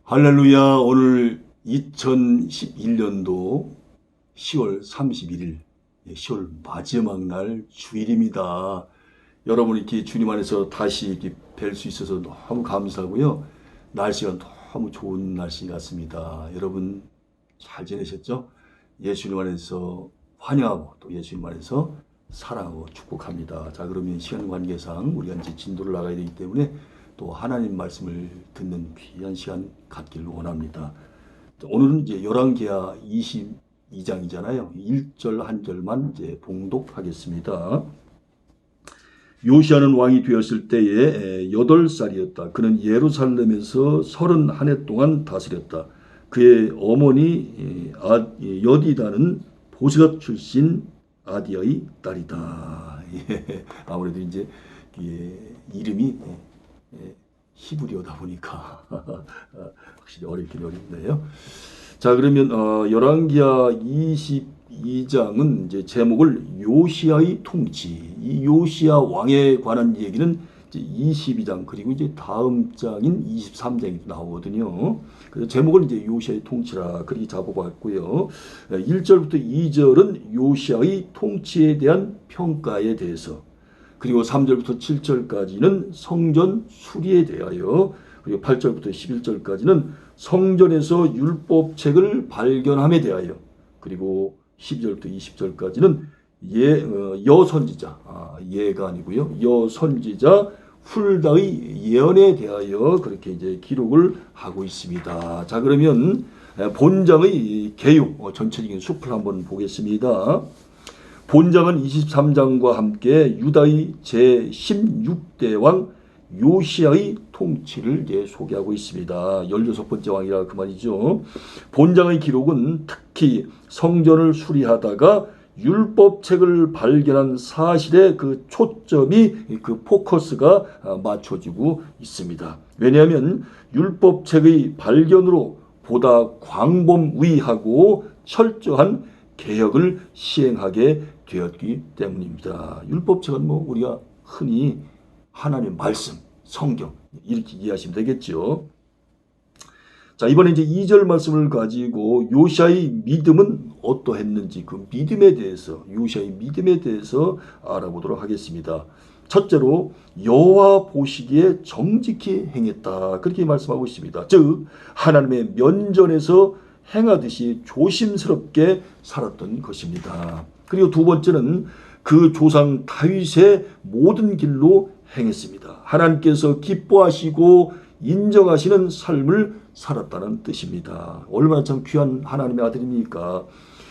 할렐루야. 오늘 2011년도 10월 31일, 10월 마지막 날 주일입니다. 여러분 이렇게 주님 안에서 다시 이렇게 뵐 수 있어서 너무 감사하고요. 날씨가 너무 좋은 날씨 같습니다. 여러분 잘 지내셨죠? 예수님 안에서 환영하고 또 예수님 안에서 사랑하고 축복합니다. 자, 그러면 시간 관계상 우리가 이제 진도를 나가야 되기 때문에 또 하나님 말씀을 듣는 귀한 시간 갖기를 원합니다. 오늘은 이제 열왕기하 22장이잖아요. 1절 한 절만 이제 봉독하겠습니다. 요시아는 왕이 되었을 때에 8살이었다. 그는 예루살렘에서 31해 동안 다스렸다. 그의 어머니 여디다는 보스갓 출신 아디아의 딸이다. 아무래도 이제 이름이 히브리어다 보니까 확실히 어렵긴 어렵네요. 자, 그러면 열왕기하 22장은 이제 제목을 요시아의 통치, 이 요시아 왕에 관한 얘기는 이제 22장 그리고 이제 다음 장인 23장이 나오거든요. 그래서 제목을 이제 요시아의 통치라 그렇게 잡아봤고요. 1절부터 2절은 요시아의 통치에 대한 평가에 대해서, 그리고 3절부터 7절까지는 성전 수리에 대하여, 그리고 8절부터 11절까지는 성전에서 율법책을 발견함에 대하여, 그리고 12절부터 20절까지는 여선지자, 예가 아니고요, 여선지자 훌다의 예언에 대하여 그렇게 이제 기록을 하고 있습니다. 자, 그러면 본장의 개요, 전체적인 숲을 한번 보겠습니다. 본장은 23장과 함께 유다의 제16대 왕 요시아의 통치를 이제 소개하고 있습니다. 16번째 왕이라 그 말이죠. 본장의 기록은 특히 성전을 수리하다가 율법책을 발견한 사실에 그 초점이, 그 포커스가 맞춰지고 있습니다. 왜냐하면 율법책의 발견으로 보다 광범위하고 철저한 개혁을 시행하게 되었기 때문입니다. 율법책은 뭐 우리가 흔히 하나님의 말씀, 성경 이렇게 이해하시면 되겠죠. 자, 이번에 이제 2절 말씀을 가지고 요시아의 믿음은 어떠했는지, 그 믿음에 대해서, 요시아의 믿음에 대해서 알아보도록 하겠습니다. 첫째로 여호와 보시기에 정직히 행했다, 그렇게 말씀하고 있습니다. 즉 하나님의 면전에서 행하듯이 조심스럽게 살았던 것입니다. 그리고 두 번째는 그 조상 다윗의 모든 길로 행했습니다. 하나님께서 기뻐하시고 인정하시는 삶을 살았다는 뜻입니다. 얼마나 참 귀한 하나님의 아들입니까?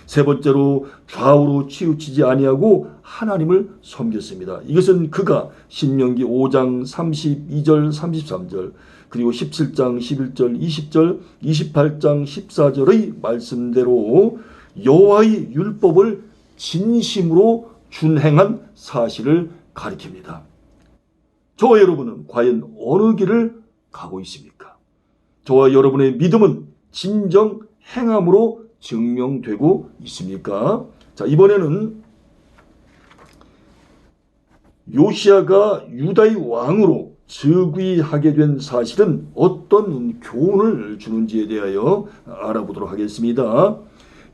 세 번째로 좌우로 치우치지 아니하고 하나님을 섬겼습니다. 이것은 그가 신명기 5장 32절 33절 그리고 17장 11절 20절 28장 14절의 말씀대로 여호와의 율법을 진심으로 준행한 사실을 가리킵니다. 저와 여러분은 과연 어느 길을 가고 있습니까? 저와 여러분의 믿음은 진정 행함으로 증명되고 있습니까? 자, 이번에는 요시아가 유다의 왕으로 즉위하게 된 사실은 어떤 교훈을 주는지에 대하여 알아보도록 하겠습니다.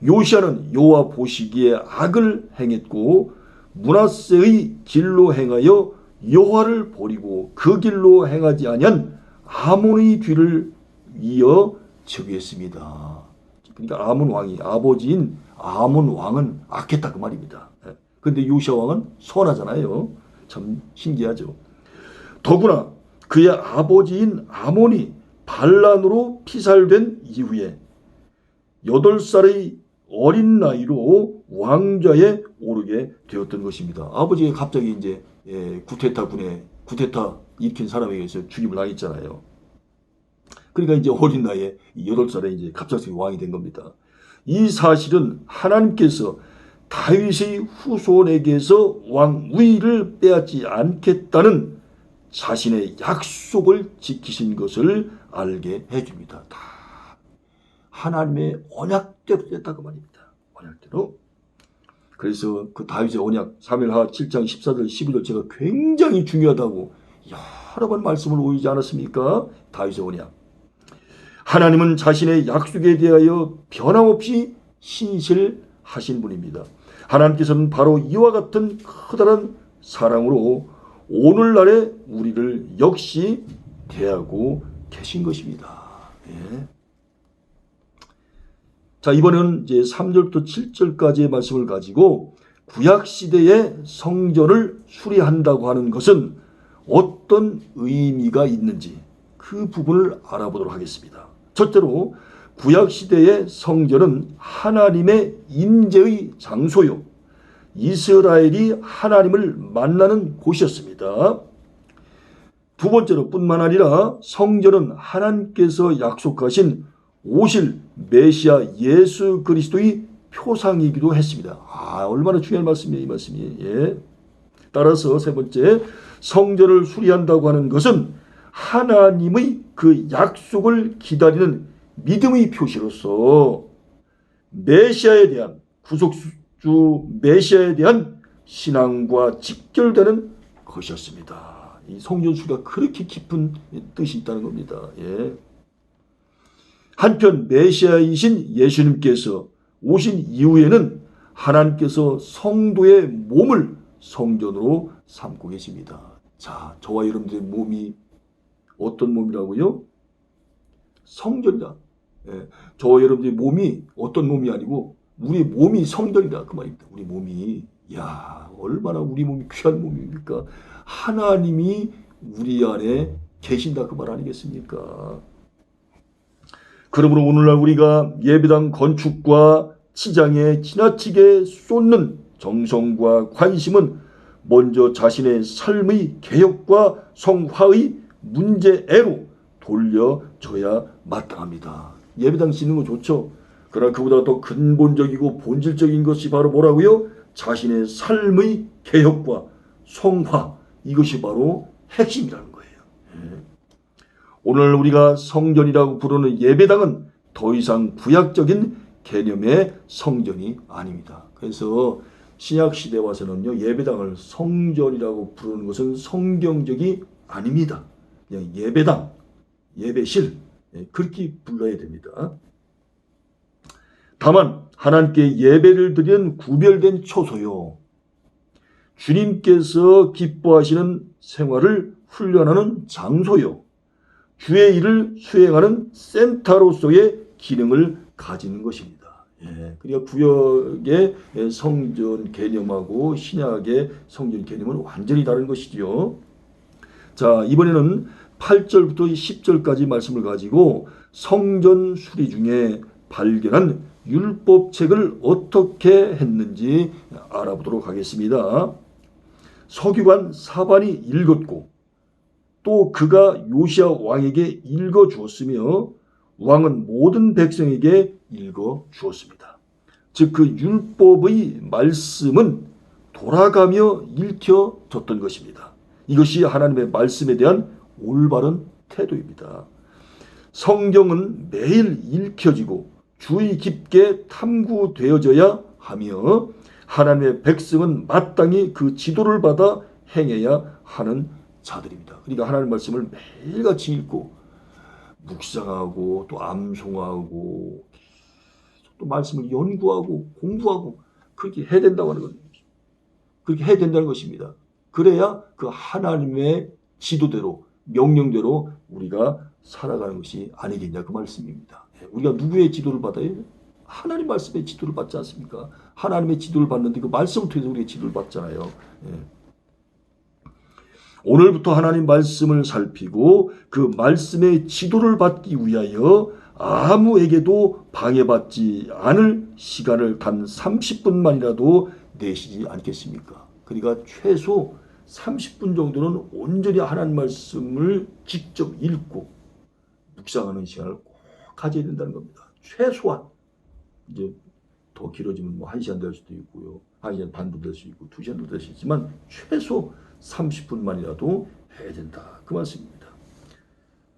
요시아는 여호와 보시기에 악을 행했고 므낫세의 길로 행하여 여호와를 버리고 그 길로 행하지 아니한 아몬의 뒤를 이어 즉위했습니다. 그러니까 아몬 왕이, 아버지인 아몬 왕은 악했다 그 말입니다. 그런데 요시아 왕은 선하잖아요. 참 신기하죠. 더구나 그의 아버지인 아몬이 반란으로 피살된 이후에 8살의 어린 나이로 왕좌에 오르게 되었던 것입니다. 아버지가 갑자기 이제 구테타 일으킨 사람에 의해서 죽임을 당했잖아요. 그러니까 이제 어린 나이에 8살에 이제 갑작스럽게 왕이 된 겁니다. 이 사실은 하나님께서 다윗의 후손에게서 왕위를 빼앗지 않겠다는 자신의 약속을 지키신 것을 알게 해줍니다. 다 하나님의 언약대로 됐다 그 말입니다. 언약대로. 그래서 그 다윗의 언약 사무엘하 7장 14절 11절 제가 굉장히 중요하다고 여러 번 말씀을 올리지 않았습니까? 다윗의 언약. 하나님은 자신의 약속에 대하여 변함없이 신실하신 분입니다. 하나님께서는 바로 이와 같은 커다란 사랑으로 오늘날의 우리를 역시 대하고 계신 것입니다. 예. 자, 이번에는 이제 3절부터 7절까지의 말씀을 가지고 구약시대의 성전을 수리한다고 하는 것은 어떤 의미가 있는지 그 부분을 알아보도록 하겠습니다. 첫째로 구약시대의 성전은 하나님의 임재의 장소요, 이스라엘이 하나님을 만나는 곳이었습니다. 두 번째로 뿐만 아니라 성전은 하나님께서 약속하신 오실 메시아 예수 그리스도의 표상이기도 했습니다. 얼마나 중요한 말씀이에요, 이 말씀이. 예. 따라서 세 번째, 성전을 수리한다고 하는 것은 하나님의 그 약속을 기다리는 믿음의 표시로서 메시아에 대한 구속주 메시아에 대한 신앙과 직결되는 것이었습니다. 이 성전 수리가 그렇게 깊은 뜻이 있다는 겁니다. 예. 한편 메시아이신 예수님께서 오신 이후에는 하나님께서 성도의 몸을 성전으로 삼고 계십니다. 자, 저와 여러분들의 몸이 어떤 몸이라고요? 성전이다. 예, 저와 여러분들의 몸이 어떤 몸이 아니고 우리 몸이 성전이다 그 말입니다. 우리 몸이 얼마나 우리 몸이 귀한 몸입니까? 하나님이 우리 안에 계신다 그 말 아니겠습니까? 그러므로 오늘날 우리가 예배당 건축과 치장에 지나치게 쏟는 정성과 관심은 먼저 자신의 삶의 개혁과 성화의 문제애로 돌려줘야 마땅합니다. 예배당 짓는 거 좋죠. 그러나 그보다 더 근본적이고 본질적인 것이 바로 뭐라고요? 자신의 삶의 개혁과 성화, 이것이 바로 핵심이라는 거예요. 오늘 우리가 성전이라고 부르는 예배당은 더 이상 구약적인 개념의 성전이 아닙니다. 그래서 신약시대 와서는요, 예배당을 성전이라고 부르는 것은 성경적이 아닙니다. 그냥 예배당, 예배실, 그렇게 불러야 됩니다. 다만 하나님께 예배를 드리는 구별된 초소요, 주님께서 기뻐하시는 생활을 훈련하는 장소요, 주의 일을 수행하는 센터로서의 기능을 가지는 것입니다. 그러니까 구약의 성전 개념하고 신약의 성전 개념은 완전히 다른 것이죠. 자, 이번에는 8절부터 10절까지 말씀을 가지고 성전 수리 중에 발견한 율법책을 어떻게 했는지 알아보도록 하겠습니다. 서기관 사반이 읽었고 또 그가 요시야 왕에게 읽어주었으며 왕은 모든 백성에게 읽어주었습니다. 즉 그 율법의 말씀은 돌아가며 읽혀졌던 것입니다. 이것이 하나님의 말씀에 대한 올바른 태도입니다. 성경은 매일 읽혀지고 주의 깊게 탐구되어져야 하며 하나님의 백성은 마땅히 그 지도를 받아 행해야 하는 자들입니다. 그러니까 하나님의 말씀을 매일같이 읽고 묵상하고 또 암송하고 또 말씀을 연구하고 공부하고 그렇게 해야 된다고 하는 겁니다. 그렇게 해야 된다는 것입니다. 그래야 그 하나님의 지도대로 명령대로 우리가 살아가는 것이 아니겠냐 그 말씀입니다. 우리가 누구의 지도를 받아요? 하나님 말씀의 지도를 받지 않습니까? 하나님의 지도를 받는데 그 말씀을 통해서 우리가 지도를 받잖아요. 오늘부터 하나님 말씀을 살피고 그 말씀의 지도를 받기 위하여 아무에게도 방해받지 않을 시간을 단 30분만이라도 내시지 않겠습니까? 그러니까 최소 30분 정도는 온전히 하나님 말씀을 직접 읽고 묵상하는 시간을 꼭 가져야 된다는 겁니다. 최소한 이제 더 길어지면 뭐 1시간 될 수도 있고요. 1시간 반도 될 수 있고 2시간도 될 수 있지만 최소 30분만이라도 해야 된다. 그 말씀입니다.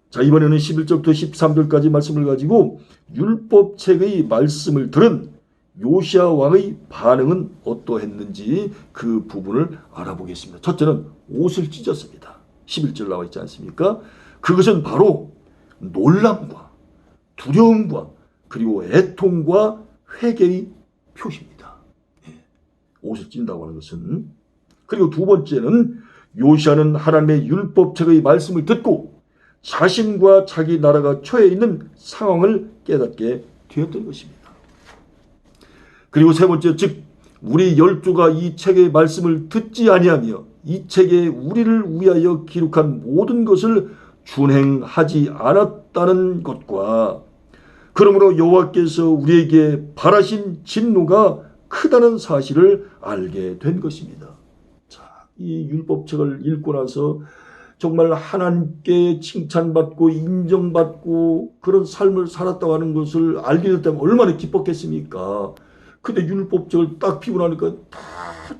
자, 이번에는 11절부터 13절까지 말씀을 가지고 율법책의 말씀을 들은 요시야 왕의 반응은 어떠했는지 그 부분을 알아보겠습니다. 첫째는 옷을 찢었습니다. 11절 나와 있지 않습니까? 그것은 바로 놀람과 두려움과 그리고 애통과 회개의 표시입니다. 옷을 찐다고 하는 것은. 그리고 두 번째는 요시야는 하나님의 율법책의 말씀을 듣고 자신과 자기 나라가 처해 있는 상황을 깨닫게 되었던 것입니다. 그리고 세 번째, 즉 우리 열조가 이 책의 말씀을 듣지 아니하며 이 책에 우리를 위하여 기록한 모든 것을 준행하지 않았다는 것과 그러므로 여호와께서 우리에게 바라신 진노가 크다는 사실을 알게 된 것입니다. 자, 이 율법책을 읽고 나서 정말 하나님께 칭찬받고 인정받고 그런 삶을 살았다고 하는 것을 알게 됐다면 얼마나 기뻤겠습니까? 근데 율법책을 딱 피고 나니까 다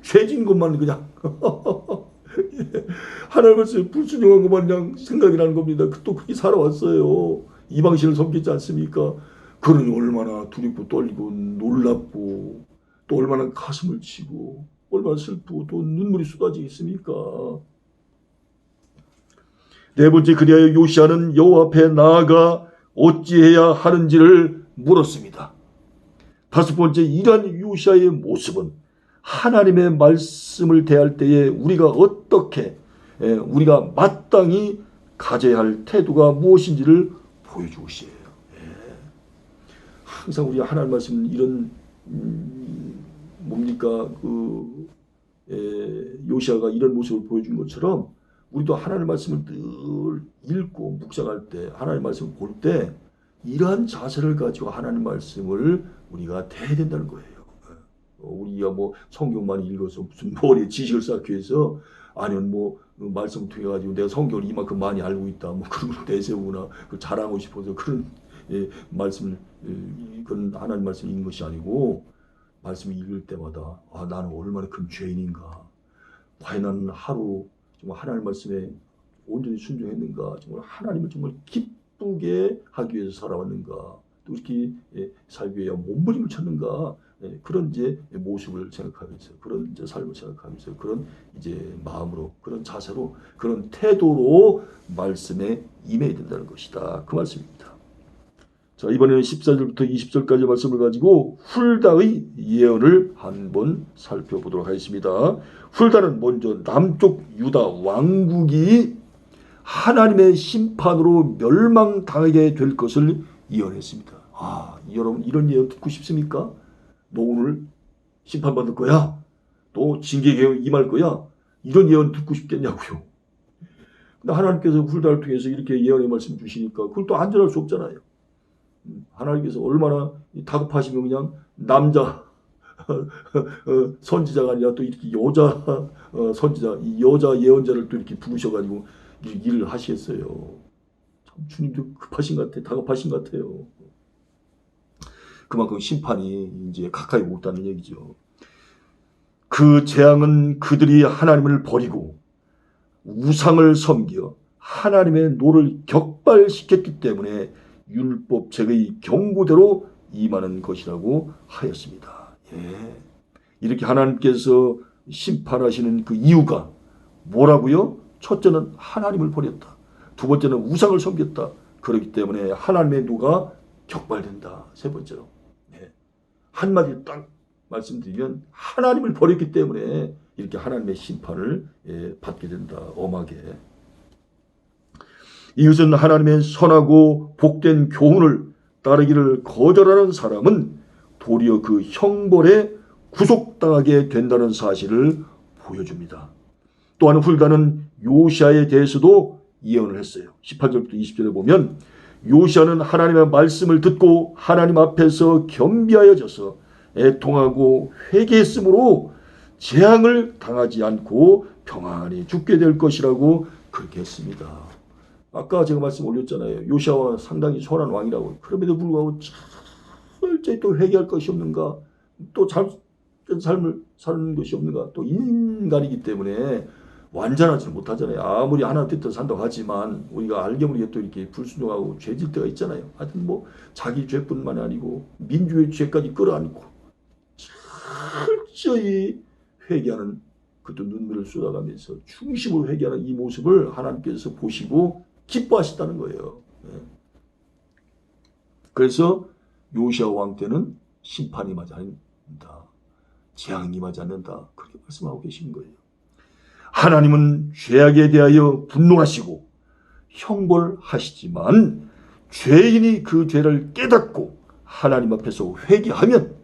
죄진 것만 그냥 하나님을 불순종한 것만 그냥 생각이 나는 겁니다. 또 그렇게 살아왔어요. 이방신을 섬기지 않습니까? 그러니 얼마나 두렵고 떨리고 놀랍고 또 얼마나 가슴을 치고 얼마나 슬프고 또 눈물이 쏟아지겠습니까? 네 번째, 그리하여 요시야는 여호와 앞에 나아가 어찌해야 하는지를 물었습니다. 다섯 번째, 이러한 요시야의 모습은 하나님의 말씀을 대할 때에 우리가 어떻게 우리가 마땅히 가져야 할 태도가 무엇인지를 보여주고 있어요. 항상 우리 하나님 말씀 이런 뭡니까 요시야가 이런 모습을 보여준 것처럼 우리도 하나님 말씀을 늘 읽고 묵상할 때 하나님 말씀을 볼 때 이러한 자세를 가지고 하나님 말씀을 우리가 대해야 된다는 거예요. 우리가 뭐 성경만 읽어서 무슨 머리에 지식을 쌓기 위해서 아니면 뭐 말씀 통해 가지고 내가 성경을 이만큼 많이 알고 있다 뭐 그런 걸 내세우거나 자랑하고 싶어서 그런 말씀을 그런 하나님 말씀 읽는 것이 아니고 말씀을 읽을 때마다 아, 나는 얼마나 큰 죄인인가, 과연 나는 하루 정말 하나님 말씀에 온전히 순종했는가, 정말 하나님을 정말 기쁘게 하기 위해서 살아왔는가, 또 이렇게 살기 위해 몸부림을 쳤는가, 그런 이제 모습을 생각하면서 그런 이제 삶을 생각하면서 그런 이제 마음으로 그런 자세로 그런 태도로 말씀에 임해야 된다는 것이다. 그 말씀입니다. 자, 이번에는 14절부터 20절까지 말씀을 가지고 훌다의 예언을 한번 살펴보도록 하겠습니다. 훌다는 먼저 남쪽 유다 왕국이 하나님의 심판으로 멸망당하게 될 것을 예언했습니다. 아, 여러분 이런 예언 듣고 싶습니까? 너 오늘 심판받을 거야? 또 징계에 임할 거야? 이런 예언 듣고 싶겠냐고요. 근데 하나님께서 훌다를 통해서 이렇게 예언의 말씀 주시니까 그걸 또 안전할 수 없잖아요. 하나님께서 얼마나 다급하시면 그냥 남자 선지자가 아니라 또 이렇게 여자 선지자, 이 여자 예언자를 또 이렇게 부르셔가지고 일을 하시겠어요. 참 주님도 급하신 것 같아요. 다급하신 것 같아요. 그만큼 심판이 이제 가까이 오다는 얘기죠. 그 재앙은 그들이 하나님을 버리고 우상을 섬겨 하나님의 노를 격발시켰기 때문에 율법책의 경고대로 임하는 것이라고 하였습니다. 이렇게 하나님께서 심판하시는 그 이유가 뭐라고요? 첫째는 하나님을 버렸다. 두 번째는 우상을 섬겼다. 그렇기 때문에 하나님의 노가 격발된다. 세 번째로 한마디 딱 말씀드리면 하나님을 버렸기 때문에 이렇게 하나님의 심판을 받게 된다. 엄하게. 이것은 하나님의 선하고 복된 교훈을 따르기를 거절하는 사람은 도리어 그 형벌에 구속당하게 된다는 사실을 보여줍니다. 또한 훌다는 요시야에 대해서도 예언을 했어요. 18절부터 20절에 보면 요시야는 하나님의 말씀을 듣고 하나님 앞에서 겸비하여져서 애통하고 회개했으므로 재앙을 당하지 않고 평안히 죽게 될 것이라고 그렇게 했습니다. 아까 제가 말씀 올렸잖아요. 요시야와 상당히 선한 왕이라고. 그럼에도 불구하고 철저히 또 회개할 것이 없는가, 또 삶을 사는 것이 없는가, 또 인간이기 때문에 완전하지 못하잖아요. 아무리 하나님 뜻대로 산다고 하지만 우리가 알게 모르게 또 이렇게 불순종하고 죄질 때가 있잖아요. 하여튼 뭐 자기 죄뿐만 아니고 민주의 죄까지 끌어안고 철저히 회개하는, 그것도 눈물을 쏟아가면서 중심으로 회개하는 이 모습을 하나님께서 보시고 기뻐하신다는 거예요. 그래서 요시야 왕 때는 심판이 임하지 않는다. 재앙이 임하지 않는다. 그렇게 말씀하고 계신 거예요. 하나님은 죄악에 대하여 분노하시고 형벌하시지만 죄인이 그 죄를 깨닫고 하나님 앞에서 회개하면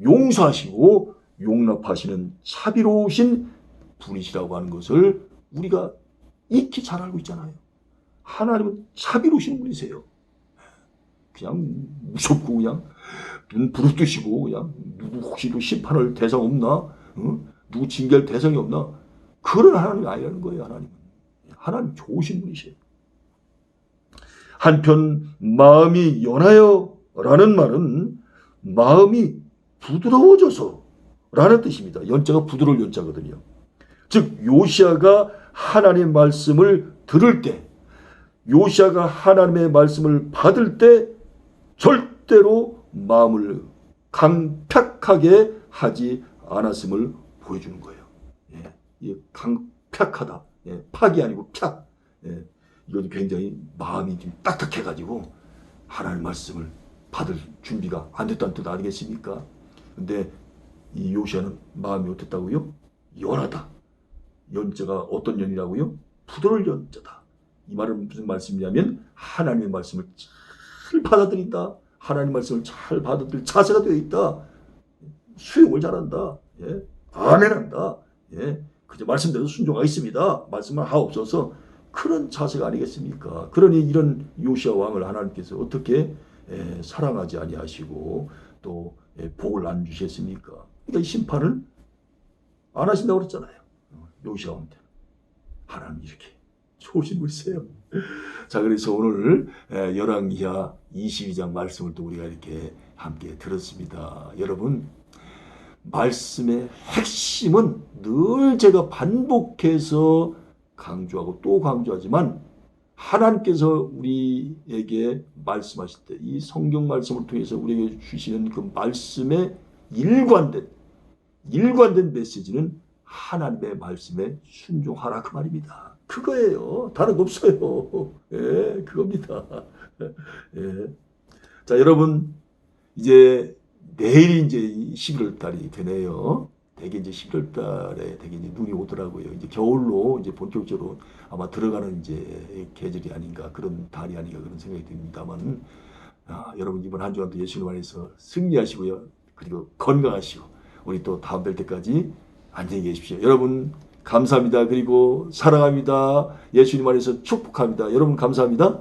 용서하시고 용납하시는 자비로우신 분이시라고 하는 것을 우리가 익히 잘 알고 있잖아요. 하나님은 자비로우신 분이세요. 그냥 무섭고 그냥 눈 부릅뜨시고 그냥 누구 혹시 심판할 대상 없나? 누구 징계할 대상이 없나? 그런 하나님이 아니라는 거예요. 하나님 좋으신 분이세요. 한편 마음이 연하여 라는 말은 마음이 부드러워져서 라는 뜻입니다. 연자가 부드러울 연자거든요. 즉 요시야가 하나님의 말씀을 들을 때, 요시야가 하나님의 말씀을 받을 때 절대로 마음을 강팍하게 하지 않았음을 보여주는 거예요. 예, 강팍하다. 예, 팍이 아니고 팍. 예, 이건 굉장히 마음이 좀 딱딱해가지고 하나님 말씀을 받을 준비가 안 됐다는 뜻 아니겠습니까? 근데 이 요시야는 마음이 어땠다고요? 연하다. 연자가 어떤 연이라고요? 부드러울 연자다. 이 말은 무슨 말씀이냐면 하나님의 말씀을 잘 받아들인다. 하나님 말씀을 잘 받아들일 자세가 되어 있다. 수용을 잘한다. 예? 아멘한다. 예? 그저 말씀대로 순종하겠습니다. 말씀만 하옵소서. 그런 자세가 아니겠습니까? 그러니 이런 요시야 왕을 하나님께서 어떻게 사랑하지 아니하시고 또 복을 안 주셨습니까? 그러니까 이 심판을 안 하신다고 그랬잖아요. 요시야 왕한테. 하나님 이렇게 좋으신 분이세요. 자, 그래서 오늘 열왕기하 22장 말씀을 또 우리가 이렇게 함께 들었습니다. 여러분, 말씀의 핵심은 늘 제가 반복해서 강조하고 또 강조하지만 하나님께서 우리에게 말씀하실 때 이 성경 말씀을 통해서 우리에게 주시는 그 말씀의 일관된 메시지는 하나님의 말씀에 순종하라 그 말입니다. 그거예요. 다른 거 없어요. 예, 그겁니다. 예. 자, 여러분 이제 내일이 이제 11월 달이 되네요. 되게 이제 11월 달에 되게 이제 눈이 오더라고요. 이제 겨울로 이제 본격적으로 아마 들어가는 이제 계절이 아닌가 그런 달이 아닌가 그런 생각이 듭니다만 여러분 이번 한 주간도 예수님 안에서 승리하시고요. 그리고 건강하시고 우리 또 다음 뵐 때까지 안녕히 계십시오. 여러분 감사합니다. 그리고 사랑합니다. 예수님 안에서 축복합니다. 여러분 감사합니다.